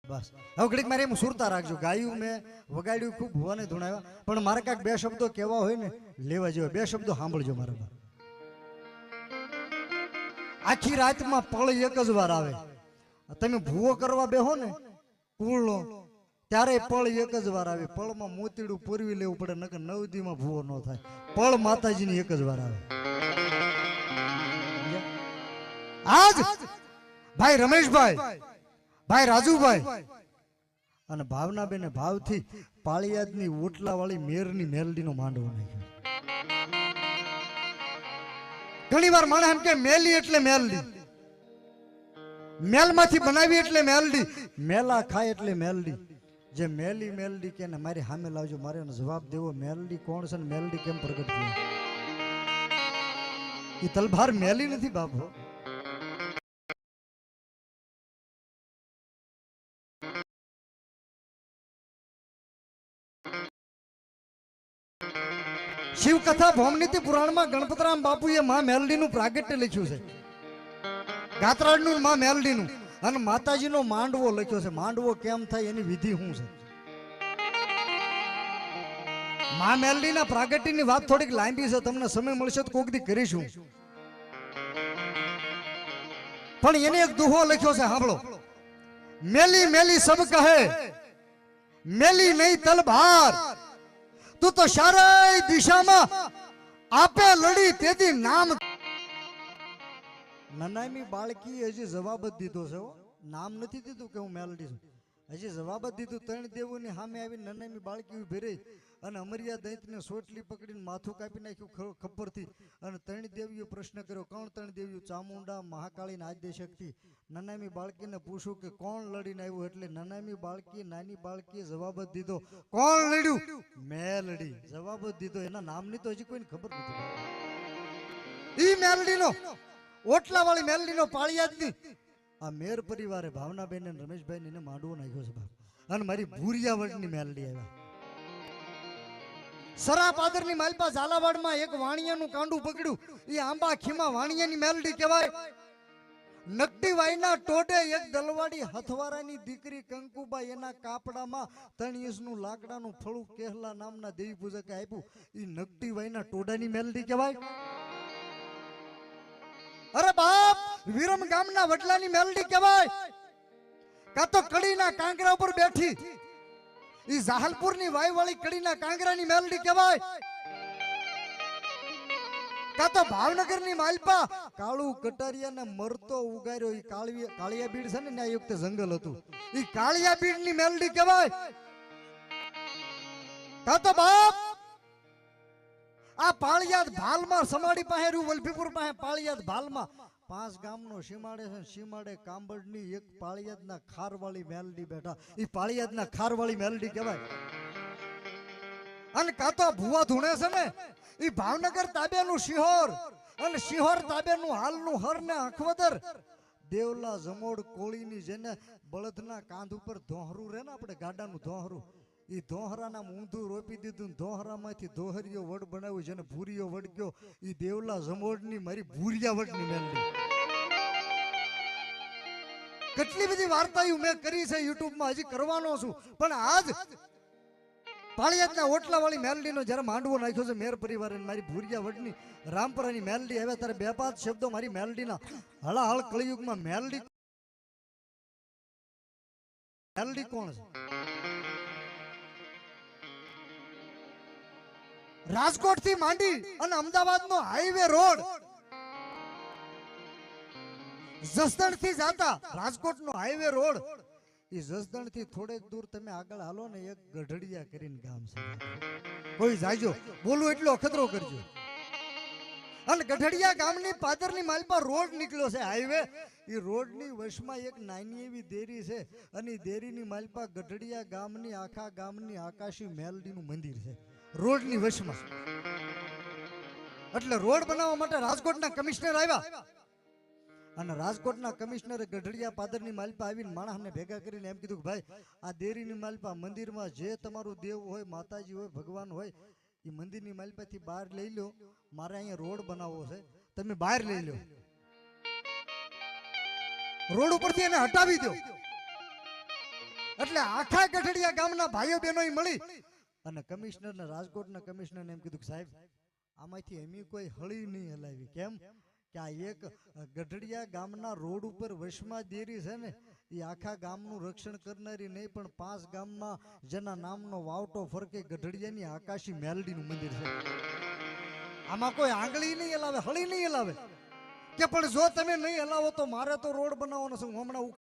બસ હવે ઘડીક મારે એમ સુરતા રાખજો. ગાયું મેં વગાડ્યું ખૂબ ભુવાને ધૂણાવ્યા, પણ મારે કાંઈક બે શબ્દો કહેવા હોય ને લેવા જેવા બે શબ્દો સાંભળજો મારા બા. આખી રાતમાં પળ એક જ વાર આવે. તમે ભૂવો કરવા બેહો ને કુળનો ત્યારે પળ એક જ વાર આવે. પળમાં મોતીડું પોરવી લેવું પડે, નકર નવદીમાં ભૂવો ન થાય. પળ માતાજીની એક જ વાર આવે. આજ ભાઈ રમેશભાઈ, ભાઈ રાજુભાઈ અને ભાવનાબેને ભાવથી પાળિયાદની ઓટલા વાળી મેરની મેલડીનો માંડવો નાખ્યો. ઘણી વાર માણસ એમ કે મેલી એટલે મેલડી, મેલમાંથી બનાવી એટલે મેલડી, મેલા ખાય એટલે મેલડી. જે મેલી મેલડી કે ને મારી સામે લાવજો, મારે એનો જવાબ દેવો. મેલડી કોણ છે ને મેલડી કેમ પ્રગટ થઈ? એ તલભાર મેલી નથી બાપો. શિવ કથા ભૌમનીતિ પુરાણમાં ગણપતરામ બાપુએ માં મેલડીનું પ્રાગટ્ય લખ્યું છે. ગાત્રાળનું માં મેલડીનું અને માતાજીનો માંડવો લખ્યો છે. માંડવો કેમ થાય એની વિધિ શું છે? માં મેલડીના પ્રાગટ્યની વાત થોડીક લાંબી છે, તમને સમય મળશે તો કોક દી કરીશું. પણ એને એક દુહો લખ્યો છે, સાંભળો. મેલી મેલી સબ કહે, મેલી નહીં તલભાર, તું તો ચારેય દિશામાં આપે લડી તેથી નામ. નનામી બાળકી હજી જવાબ જ દીધો છે. નામ નથી દીધું કે હું મેલડી છું, હજી જવાબ જ દીધું. ત્રણ દેવોની સામે આવી નનામી બાળકી ઉભી રહી અને અમરિયા દૈત્યને સોટલી પકડીને માથું કાપી નાખ્યું ખબરથી. અને ત્રણ દેવીઓ પ્રશ્ન કર્યો. કોણ ત્રણ દેવીઓ? ચામુંડા, મહાકાળી ને આદ્ય શક્તિ. નનામી બાળકીને પૂછ્યું કે કોણ લડીને આવ્યું? એટલે નનામી બાળકી નાની બાળકીએ જવાબ જ દીધો, કોણ લડ્યું? મેલડી. જવાબ જ દીધો. એના નામની તો હજી કોઈને ખબર નથી. ઈ મેલડીનો, ઓટલા વાળી મેલડીનો પાળિયાદની આ મેર પરિવારે ભાવનાબેન અને રમેશભાઈ ને માંડવો નાખ્યો છે બાપ. અને મારી ભૂરિયાવડની મેલડી આવ્યા. સરા પાદરની માલપા ઝાલાવાડમાં એક વાણિયાનું કાંડું પકડ્યું. એ આંબા ખીમા વાણિયાની મેલડી કહેવાય. નકટી વાઈના ટોડે એક દલવાડી હથવારાની દીકરી કંકુબાઈ, એના કાપડામાં 3 ઇંચનું લાકડાનું ફળું કેહલા નામના દેવી પૂજકે આપ્યું. એ નકટી વાઈના ટોડાની મેલડી કહેવાય. અરે બાપ, વિરમ ગામના વડલાની મેલડી કહેવાય. કા તો કડીના કાંકરા ઉપર બેઠી ઈ જાહલપુરની વાયવાળી કડીના કાંગરાની મેલડી કહેવાય. કા તો ભાવનગરની માલપા કાળુ કટારિયાને મરતો ઉગાર્યો. ઈ કાળિયા બીડ છે ને, ત્યાં યુક્ત જંગલ હતું. ઈ કાળિયા બીડની મેલડી કહેવાય. કા તો બાપ આ પાળિયાદ ભાલમાં સમાડી પાસે રહ્યું, વલભીપુર પાસે પાળિયાદ ભાલમાં 5 ગામનો સીમાડે છે. સીમાડે કાંબડની એક પાળિયાદના ખારવાળી મેલડી બેઠા. ઈ પાળિયાદના ખારવાળી મેલડી કહેવાય. અને કાતો ભુવા ધૂણે છે ને, ઈ ભાવનગર તાબેનું શિહોર અને શિહોર તાબેનું હાલનું હર ને અખવદર. દેવલા જમોડ કોળીની જેને બળદના કાંધ ઉપર ધોહરું રહે ને, આપણે ગાડાનું ધોહરું, ઈ ધોહરાના ઊંધું રોપી દીધું. ધોહરામાંથી ધોહરીયો વડ બનાવ્યું, જેને ભૂરીયો વડ ગયો. ઈ દેવલા જમોડની મારી ભૂરિયા વડની મેલડી. કેટલી બધી વાર્તાઓ મેં કરી છે યુટ્યુબમાં, હજી કરવાનો છું. પણ આજ પાળિયાદના ઓટલા વાળી મેલડીનો જ્યારે માંડવો નાખ્યો છે મેર પરિવારે, મારી ભૂરિયા વડની રામપરાની મેલડી આવ્યા ત્યારે 2-5 શબ્દો મારી મેલડીના. હળાહળ કળિયુગમાં મેલડી કોણ છે? રાજકોટ થી માંડી અને અમદાવાદ નો હાઈવે રોડ, જસદણ થી જાતા રાજકોટ નો હાઈવે રોડ, એ જસદણ થી થોડેક દૂર તમે આગળ હાલો ને, એક ગઢડિયા કરીને ગામ છે. કોઈ જાજો બોલું એટલો અખતરો કરજો. અને ગઢડિયા ગામની પાદરની માલપા રોડ નીકળ્યો છે, હાઈવે. એ રોડની વશમાં એક નાની એવી દેરી છે. અને દેરીની માલપા ગઢડિયા ગામની આખા ગામની આકાશી મેલડીનું મંદિર છે રોડની વશમાં. એટલે રોડ બનાવવા માટે રાજકોટના કમિશનર આવ્યા. અને રાજકોટના કમિશનરે ગઢડિયા પાદરની માલપા આવીને માણસને ભેગા કરીને એમ કીધું કે ભાઈ, આ દેરીની માલપા મંદિરમાં જે તમારું દેવ હોય, માતાજી હોય, ભગવાન હોય, એ મંદિરની માલપાથી બહાર લઈ લો. મારે અહીંયા રોડ બનાવવો છે, તમે બહાર લઈ લો. રોડ ઉપરથી એને હટાવી દો. એટલે આખા ગઢડિયા ગામના ભાઈઓ બહેનો મળી અને કમિશનર ને રાજકોટના કમિશનર એમ કીધું કે સાહેબ આમાંથી એમી કોઈ હળી નહીં હલાવી. કેમ કે આ એક ગઢડિયા ગામના રોડ ઉપર વશમાં દેરી છે ને એ આખા ગામનું રક્ષણ કરનારી નહીં પણ 5 ગામમાં જેના નામનો વાવટો ફરકે ગઢડિયાની આકાશી મેલડીનું મંદિર છે. આમાં કોઈ આંગળી નહીં હલાવે, હળી નહીં હલાવે કે પણ જો તમે નહીં હલાવો તો મારે તો રોડ બનાવવાનો છે. હું હમણાં